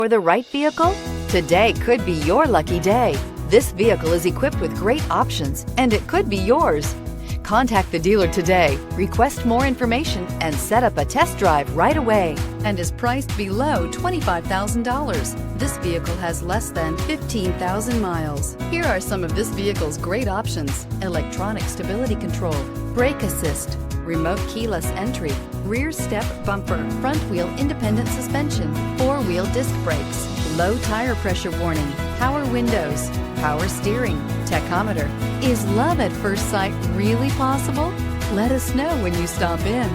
For the right vehicle? Today could be your lucky day. This vehicle is equipped with great options, and it could be yours. Contact the dealer today, request more information, and set up a test drive right away, and is priced below $25,000. This vehicle has less than 15,000 miles. Here are some of this vehicle's great options: electronic stability control, brake assist, remote keyless entry, rear step bumper, front wheel independent suspension, four-wheel disc brakes, low tire pressure warning, power windows, power steering, tachometer. Is love at first sight really possible? Let us know when you stop in.